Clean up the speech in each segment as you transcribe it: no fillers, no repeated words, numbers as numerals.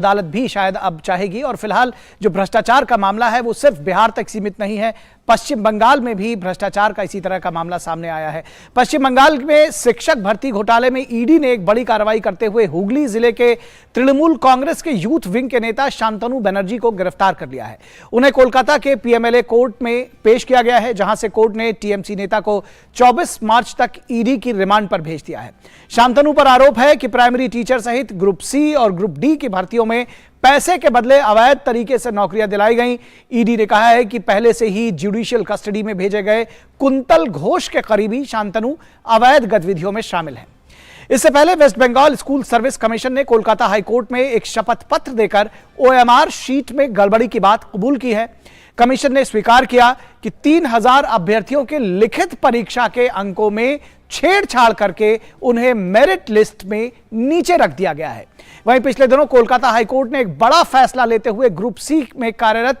अदालत भी शायद अब चाहेगी। और फिलहाल जो भ्रष्टाचार का मामला है वो सिर्फ बिहार तक सीमित नहीं है, पश्चिम बंगाल में भी भ्रष्टाचार का इसी तरह का मामला सामने आया है। पश्चिम बंगाल में शिक्षक भर्ती घोटाले में ईडी ने एक बड़ी कार्रवाई करते हुए हुगली जिले के तृणमूल कांग्रेस के यूथ विंग के नेता शांतनु बनर्जी को गिरफ्तार कर लिया है। उन्हें कोलकाता के पीएमएलए कोर्ट में पेश किया गया है, जहां से कोर्ट ने टीएमसी नेता को 24 मार्च तक ईडी की रिमांड पर भेज दिया है। शांतनु पर आरोप है कि प्राइमरी टीचर सहित ग्रुप सी और ग्रुप डी की भर्तियों में पैसे के बदले अवैध तरीके से नौकरियां दिलाई गईं। ईडी ने कहा है कि पहले से ही जुडिशियल कस्टडी में भेजे गए कुंतल घोष के करीबी शांतनु अवैध गतिविधियों में शामिल हैं। इससे पहले West Bengal school service commission ने कोलकाता हाईकोर्ट में एक शपथ पत्र देकर ओएमआर शीट में गड़बड़ी की बात कबूल की है। कमीशन ने स्वीकार किया कि 3000 अभ्यर्थियों के लिखित परीक्षा के अंकों में छेड़छाड़ करके उन्हें मेरिट लिस्ट में नीचे रख दिया गया है। वहीं पिछले दिनों कोलकाता हाईकोर्ट ने एक बड़ा फैसला लेते हुए ग्रुप सी में कार्यरत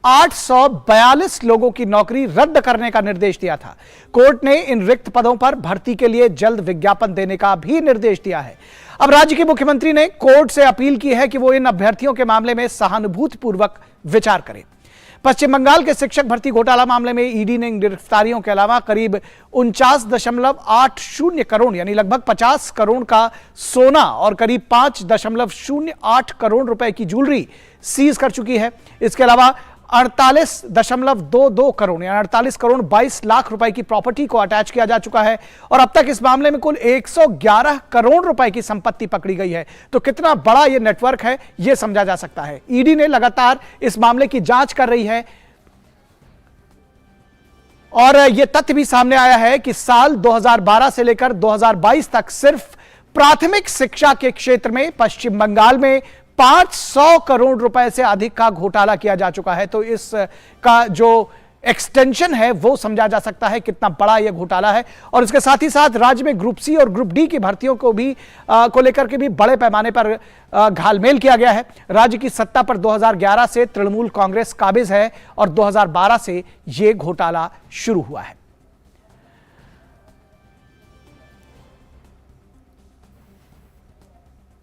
842 लोगों की नौकरी रद्द करने का निर्देश दिया था। कोर्ट ने इन रिक्त पदों पर भर्ती के लिए जल्द विज्ञापन देने का भी निर्देश दिया है। अब राज्य के मुख्यमंत्री ने कोर्ट से अपील की है कि वो इन अभ्यर्थियों के मामले में सहानुभूतिपूर्वक विचार करें। पश्चिम बंगाल के शिक्षक भर्ती घोटाला मामले में ईडी ने गिरफ्तारियों के अलावा करीब 49.80 करोड़ यानी लगभग 50 करोड़ का सोना और करीब 5.08 करोड़ रुपए की ज्वेलरी सीज कर चुकी है। इसके अलावा 48.22 करोड़ यानी 48 करोड़ 22 लाख रुपए की प्रॉपर्टी को अटैच किया जा चुका है। और अब तक इस मामले में कुल 111 करोड़ रुपए की संपत्ति पकड़ी गई है। तो कितना बड़ा यह नेटवर्क है यह समझा जा सकता है। ईडी ने लगातार इस मामले की जांच कर रही है और यह तथ्य भी सामने आया है कि साल 2012 से लेकर 2022 तक सिर्फ प्राथमिक शिक्षा के क्षेत्र में पश्चिम बंगाल में 500 करोड़ रुपए से अधिक का घोटाला किया जा चुका है। तो इसका जो एक्सटेंशन है वो समझा जा सकता है कितना बड़ा यह घोटाला है। और इसके साथ ही साथ राज्य में ग्रुप सी और ग्रुप डी की भर्तियों को भी को लेकर के भी बड़े पैमाने पर घालमेल किया गया है। राज्य की सत्ता पर 2011 से तृणमूल कांग्रेस काबिज है और 2012 से यह घोटाला शुरू हुआ है।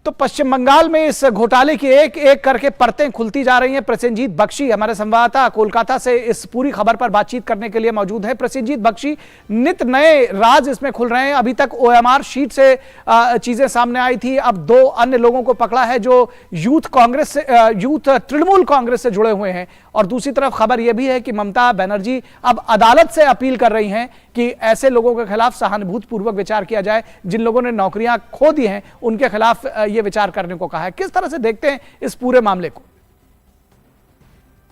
तो पश्चिम बंगाल में इस घोटाले की एक एक करके परतें खुलती जा रही हैं। प्रसेनजीत बख्शी हमारे संवाददाता कोलकाता से इस पूरी खबर पर बातचीत करने के लिए मौजूद है। प्रसेनजीत बख्शी, नित नए राज इसमें खुल रहे हैं। अभी तक ओएमआर शीट से चीजें सामने आई थी, अब 2 अन्य लोगों को पकड़ा है जो यूथ तृणमूल कांग्रेस से जुड़े हुए हैं। और दूसरी तरफ खबर यह भी है कि ममता बनर्जी अब अदालत से अपील कर रही हैं कि ऐसे लोगों के खिलाफ सहानुभूतिपूर्वक विचार किया जाए जिन लोगों ने नौकरियां खो दी हैं, उनके खिलाफ यह विचार करने को कहा है। किस तरह से देखते हैं इस पूरे मामले को?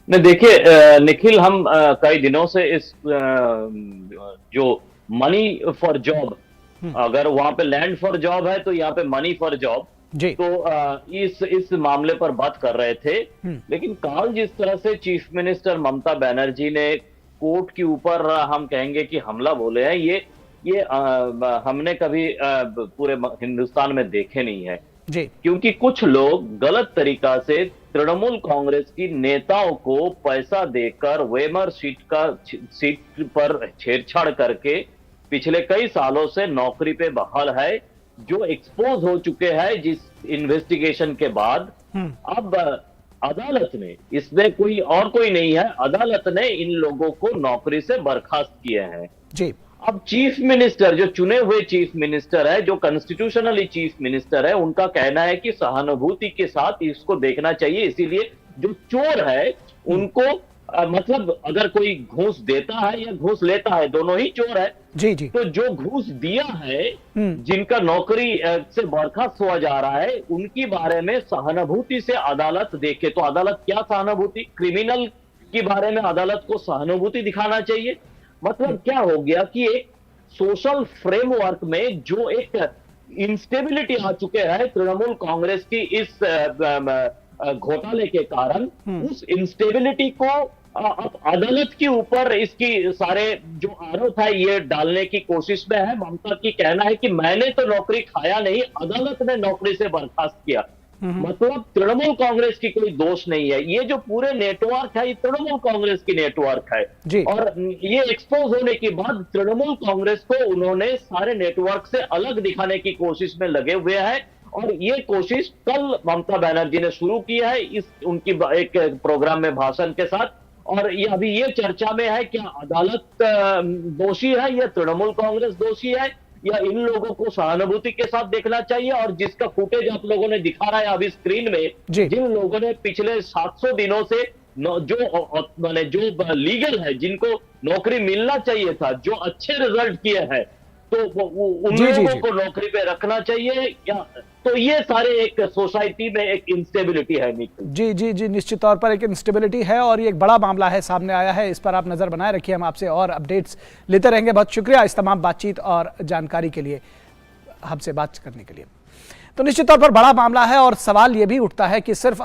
नहीं, देखिए निखिल, हम कई दिनों से इस जो मनी फॉर जॉब, अगर वहां पे लैंड फॉर जॉब है तो यहाँ पे मनी फॉर जॉब, तो इस मामले पर बात कर रहे थे। लेकिन कल जिस तरह से चीफ मिनिस्टर ममता बनर्जी ने कोर्ट के ऊपर हम कहेंगे कि हमला बोले हैं, ये हमने कभी पूरे हिंदुस्तान में देखे नहीं है जी। क्योंकि कुछ लोग गलत तरीका से तृणमूल कांग्रेस की नेताओं को पैसा देकर वेमर सीट पर छेड़छाड़ करके पिछले कई सालों से नौकरी पे बहाल है, जो एक्सपोज हो चुके हैं जिस इन्वेस्टिगेशन के बाद। अब अदालत ने, इसमें कोई नहीं है, अदालत ने इन लोगों को नौकरी से बर्खास्त किए हैं जी। अब चीफ मिनिस्टर, जो चुने हुए चीफ मिनिस्टर है, जो कॉन्स्टिट्यूशनली चीफ मिनिस्टर है, उनका कहना है कि सहानुभूति के साथ इसको देखना चाहिए। इसीलिए जो चोर है उनको मतलब अगर कोई घूस देता है या घूस लेता है, दोनों ही चोर है जी जी। तो जो घूस दिया है, जिनका नौकरी से बर्खास्त हुआ जा रहा है, उनकी बारे में सहानुभूति से अदालत देखे। तो अदालत क्या सहानुभूति, क्रिमिनल के बारे में अदालत को सहानुभूति दिखाना चाहिए। मतलब क्या हो गया कि एक सोशल फ्रेमवर्क में जो एक इंस्टेबिलिटी आ चुके हैं तृणमूल कांग्रेस की इस घोटाले के कारण, उस इंस्टेबिलिटी को अब अदालत के ऊपर इसकी सारे जो आरोप है ये डालने की कोशिश में है। ममता की कहना है कि मैंने तो नौकरी खाया नहीं, अदालत ने नौकरी से बर्खास्त किया। मतलब तृणमूल कांग्रेस की कोई दोष नहीं है। ये जो पूरे नेटवर्क है ये तृणमूल कांग्रेस की नेटवर्क है और ये एक्सपोज होने के बाद तृणमूल कांग्रेस को उन्होंने सारे नेटवर्क से अलग दिखाने की कोशिश में लगे हुए हैं और ये कोशिश कल ममता बनर्जी ने शुरू की है इस उनकी एक प्रोग्राम में भाषण के साथ। और ये अभी ये चर्चा में है क्या अदालत दोषी है या तृणमूल कांग्रेस दोषी है, या इन लोगों को सहानुभूति के साथ देखना चाहिए। और जिसका फुटेज आप लोगों ने दिखा रहा है अभी स्क्रीन में, जिन लोगों ने पिछले 700 दिनों से जो लीगल है, जिनको नौकरी मिलना चाहिए था, जो अच्छे रिजल्ट किए हैं, तो उन लोगों को नौकरी पे रखना चाहिए या तो ये सारे एक सोसाइटी में एक इंस्टेबिलिटी है। जी जी जी, निश्चित तौर पर एक इंस्टेबिलिटी है और ये एक बड़ा मामला है, सामने आया है। इस पर आप नजर बनाए रखिए, हम आपसे और अपडेट्स लेते रहेंगे। बहुत शुक्रिया इस तमाम बातचीत और जानकारी के लिए, हमसे बात करने के लिए। तो निश्चित तौर पर बड़ा मामला है और सवाल ये भी उठता है कि सिर्फ